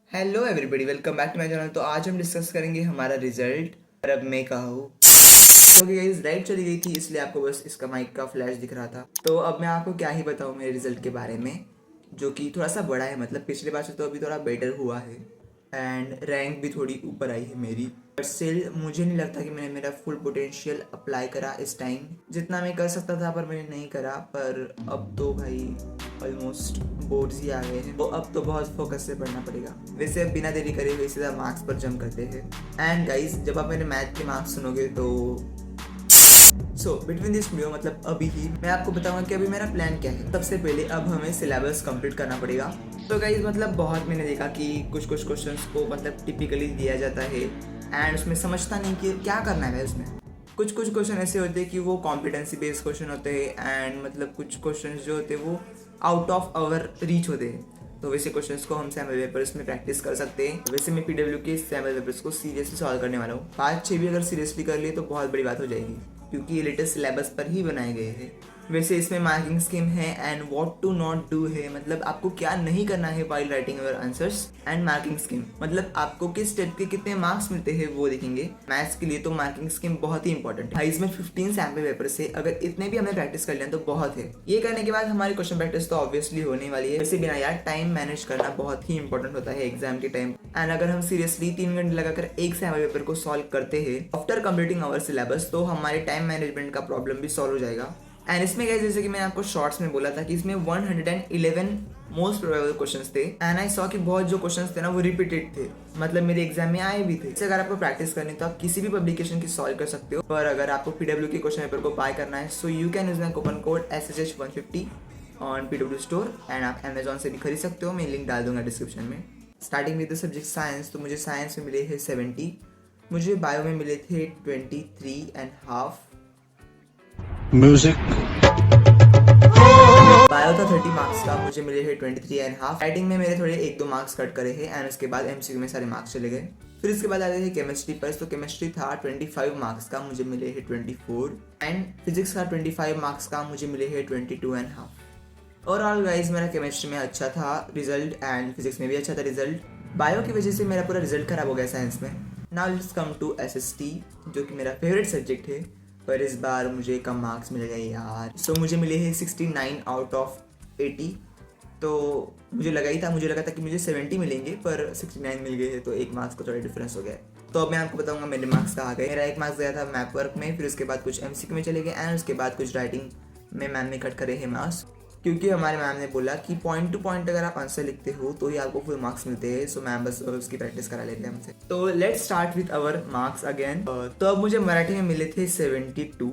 Hello everybody, welcome back to my channel. तो आज हम डिस्कस करेंगे हमारा रिजल्ट। और अब मैं कहा हूँ ओके गाइस, लाइट चली गई थी इसलिए आपको बस इसका माइक का फ्लैश दिख रहा था। तो अब मैं आपको क्या ही बताऊँ मेरे रिजल्ट के बारे में, जो कि थोड़ा सा बड़ा है। मतलब पिछले बार से तो अभी थोड़ा बेटर हुआ है एंड रैंक भी थोड़ी ऊपर आई है मेरी। बट स्टिल मुझे नहीं लगता कि मैंने मेरा फुल पोटेंशियल अप्लाई करा इस टाइम। जितना मैं कर सकता था पर मैंने नहीं करा। पर अब तो भाई ऑलमोस्ट बोर्ड्स ही आ गए हैं, तो अब तो बहुत फोकस से पढ़ना पड़ेगा। वैसे अब बिना देरी करे हुए सीधा मार्क्स पर जंप करते हैं। एंड गाइस, जब आप मेरे मैथ के मार्क्स सुनोगे तो बिटवीन दिस वीडियो, मतलब अभी ही मैं आपको बताऊंगा कि अभी मेरा प्लान क्या है। सबसे पहले अब हमें सिलेबस कंप्लीट करना पड़ेगा। तो गाइस, मतलब बहुत मैंने देखा कि कुछ क्वेश्चंस को मतलब टिपिकली दिया जाता है एंड उसमें समझता नहीं कि क्या करना है उसमें। कुछ क्वेश्चन ऐसे होते हैं कि वो कॉम्पिटेंसी बेस्ड क्वेश्चन होते हैं एंड मतलब कुछ क्वेश्चन जो होते हैं वो आउट ऑफ आवर रीच होते हैं। तो वैसे क्वेश्चंस को हम सैम्पल पेपर्स में प्रैक्टिस कर सकते हैं। वैसे मैं पीडब्ल्यू के सैम्पल पेपर्स को सीरियसली सॉल्व करने वाला हूँ। 5-6 भी अगर सीरियसली कर लिए तो बहुत बड़ी बात हो जाएगी, क्योंकि ये लेटेस्ट सिलेबस पर ही बनाए गए हैं। वैसे इसमें मार्किंग स्कीम है and what to not do है, मतलब आपको क्या नहीं करना है while writing your answers. And marking scheme मतलब आपको किस स्टेप के कितने मार्क्स मिलते हैं वो देखेंगे। मैथ्स के लिए तो मार्किंग स्कीम बहुत ही इंपॉर्टेंट है। इसमें 15 सैम्पल पेपर से अगर इतने भी हमने प्रैक्टिस कर लिया तो बहुत है। ये करने के बाद हमारी क्वेश्चन प्रैक्टिस तो ऑब्वियसली होने वाली है। वैसे बिना यार, टाइम मैनेज करना बहुत ही इंपॉर्टेंट होता है एग्जाम के टाइम। एंड अगर हम सीरियसली 3 घंटे लगाकर एक सैम्पल पेपर को सॉल्व करते हैं आफ्टर कंप्लीटिंग आवर सिलेबस, तो हमारे टाइम मैनेजमेंट का प्रॉब्लम भी सॉल्व हो जाएगा। एंड इसमें क्या, जैसे कि मैंने आपको शॉर्ट्स में बोला था कि इसमें 111 मोस्ट प्रोबेबल क्वेश्चंस थे एंड आई सॉ कि बहुत जो क्वेश्चंस थे ना वो रिपीटेड थे, मतलब मेरे एग्जाम में आए भी थे। इससे अगर आपको प्रैक्टिस करनी तो आप किसी भी पब्लिकेशन की सॉल्व कर सकते हो। पर अगर आपको पीडब्ल्यू के क्वेश्चन पेपर को बाय करना है so you can use my coupon code SHH150 on PW store and आप अमेजोन से भी खरीद सकते हो। मैं लिंक डाल दूंगा डिस्क्रिप्शन में। Starting with the subject science, तो मुझे साइंस में मिले हैं 70, मुझे बायो में मिले थे 23.5, म्यूजिक। बायो था 30 मार्क्स का, मुझे मिले हैं 23.5। राइटिंग में मेरे थोड़े 1-2 मार्क्स कट करे हैं एंड उसके बाद MCQ में सारे मार्क्स चले गए। फिर इसके बाद आते थे केमिस्ट्री पर, तो केमिस्ट्री था 25 मार्क्स का, मुझे मिले हैं 24 एंड फिजिक्स का 25 मार्क्स का, मुझे मिले हैं 22.5। ओवरऑल गाइज मेरा केमिस्ट्री में अच्छा था रिजल्ट एंड फिजिक्स में भी अच्छा था रिजल्ट। बायो की वजह से मेरा पूरा रिजल्ट खराब हो गया साइंस में। Now let's come to SST, जो कि मेरा फेवरेट सब्जेक्ट है। पर इस बार मुझे कम मार्क्स मिल गए यार। सो मुझे मिले हैं 69 आउट ऑफ 80। तो मुझे लगा था कि मुझे 70 मिलेंगे, पर 69 मिल गए हैं, तो 1 मार्क्स का थोड़ा डिफरेंस हो गया है। तो अब मैं आपको बताऊंगा मेरे मार्क्स कहाँ गए। मेरा 1 मार्क्स गया था मैप वर्क में, फिर उसके बाद कुछ MCQ में चले गए एंड उसके बाद कुछ राइटिंग में मैम ने कट करे हैं मार्क्स, क्योंकि हमारे मैम ने बोला कि पॉइंट टू पॉइंट अगर आप आंसर लिखते हो तो ही आपको फुल मार्क्स मिलते हैं। सो मैम बस उसकी प्रैक्टिस करा लेते हैं हमसे। तो let's start with our marks again. तो अब मुझे मराठी में मिले थे 72।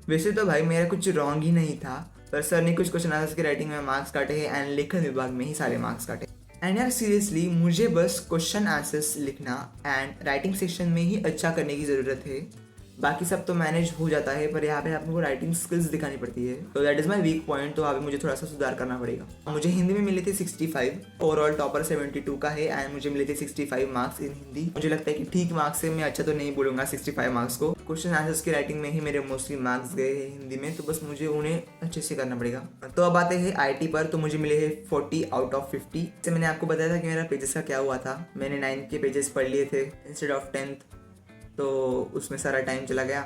वैसे तो भाई मेरा कुछ रॉन्ग ही नहीं था, पर सर ने कुछ क्वेश्चन आंसर्स की राइटिंग में मार्क्स काटे हैं एंड लेखन विभाग में ही सारे मार्क्स काटे। एंड यार सीरियसली मुझे बस क्वेश्चन आंसर्स लिखना एंड राइटिंग सेक्शन में ही अच्छा करने की ज़रूरत है। बाकी सब तो मैनेज हो जाता है, पर यहाँ पे आपको राइटिंग स्किल्स दिखानी पड़ती है। तो that is my weak point. तो अभी मुझे थोड़ा सा सुधार करना पड़ेगा। मुझे हिंदी में मिले थे 65, ओवरऑल टॉपर 72 का है एंड मुझे मिले थे 65 मार्क्स इन हिंदी। मुझे लगता है कि ठीक मार्क्स से मैं अच्छा तो नहीं बोलूँगा 65 मार्क्स को। क्वेश्चन आंसर्स की राइटिंग में ही मेरे मोस्टली मार्क्स गए हैं हिंदी में, तो बस मुझे उन्हें अच्छे से करना पड़ेगा। तो अब आते हैं IT पर, तो मुझे मिले हैं 40 आउट ऑफ 50। जैसे मैंने आपको बताया था कि मेरा पेजेस का क्या हुआ था, मैंने 9 के पेजेस पढ़ लिए थे इंस्टेड ऑफ 10th, तो उसमें सारा टाइम चला गया।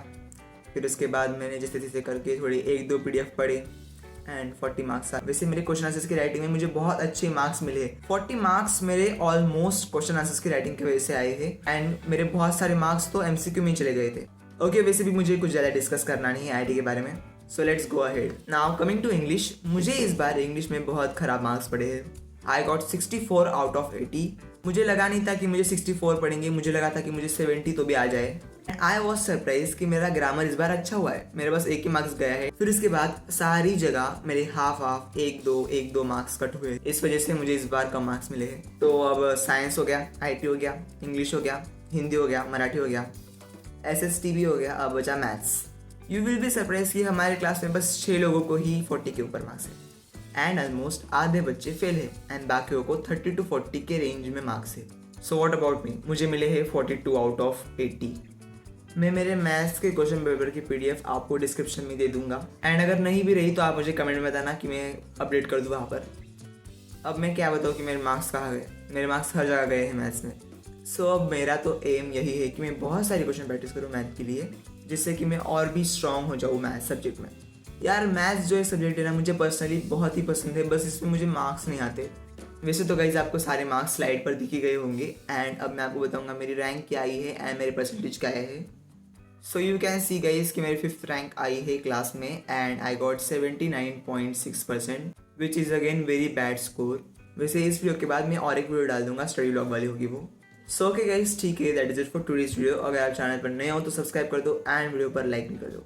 फिर उसके बाद मैंने जैसे तैसे करके थोड़े 1-2 PDF पढ़े एंड 40 मार्क्स आ। वैसे मेरे क्वेश्चन आंसर्स की राइटिंग में मुझे बहुत अच्छे मार्क्स मिले। 40 मार्क्स मेरे ऑलमोस्ट क्वेश्चन आंसर्स की राइटिंग की वजह से आए थे एंड मेरे बहुत सारे मार्क्स तो MCQ में ही चले गए थे। ओके, वैसे भी मुझे कुछ ज़्यादा डिस्कस करना नहीं है IT के बारे में। So let's go ahead. Now coming to English, मुझे इस बार इंग्लिश में बहुत ख़राब मार्क्स पड़े हैं। I got 64 out of 80। मुझे लगा नहीं था कि मुझे 64 पढ़ेंगे, मुझे लगा था कि मुझे 70 तो भी आ जाए। आई वॉज सरप्राइज कि मेरा ग्रामर इस बार अच्छा हुआ है। मेरे पास 1 ही मार्क्स गया है। फिर उसके बाद सारी जगह मेरे हाफ 1-2 मार्क्स कट हुए। इस वजह से मुझे इस बार कम मार्क्स मिले हैं। तो अब साइंस हो गया, IT हो गया, इंग्लिश हो गया, हिंदी हो गया, मराठी हो गया, SST भी हो गया, अब बचा maths. You will be surprise कि हमारे क्लास में बस 6 लोगों को ही 40 के ऊपर मार्क्स है एंड ऑलमोस्ट आधे बच्चे फेल है एंड बाकियों को 30 to 40 के रेंज में मार्क्स है। सो व्हाट अबाउट मी, मुझे मिले हैं 42 आउट ऑफ 80। मैं मेरे मैथ्स के क्वेश्चन पेपर की PDF आपको डिस्क्रिप्शन में दे दूंगा एंड अगर नहीं भी रही तो आप मुझे कमेंट में बताना कि मैं अपडेट कर दूँ वहाँ पर। अब मैं क्या बताऊँ कि मेरे मार्क्स कहाँ गए। मेरे मार्क्स हर जगह गए हैं मैथ्स में। सो अब मेरा तो एम यही है कि मैं बहुत सारी क्वेश्चन प्रैक्टिस करूँ मैथ के लिए, जिससे कि मैं और भी स्ट्रांग हो जाऊँ मैथ सब्जेक्ट में। यार मैथ्स जो एक सब्जेक्ट है ना, मुझे पर्सनली बहुत ही पसंद है, बस इसमें मुझे मार्क्स नहीं आते। वैसे तो गाइज आपको सारे मार्क्स स्लाइड पर दिखे गए होंगे, एंड अब मैं आपको बताऊंगा मेरी रैंक क्या आई है एंड मेरे परसेंटेज क्या आया है। So you can see guys कि मेरी 5th रैंक आई है क्लास में, and I got 79.6%, which is again very bad score. वैसे इस वीडियो के बाद मैं और एक वीडियो डाल दूंगा, स्टडी व्लॉग वाली होगी वो। सो ओके गाइज, ठीक है, that is it for today's video. अगर आप चैनल पर नए हो तो सब्सक्राइब कर दो एंड वीडियो पर लाइक भी कर दो।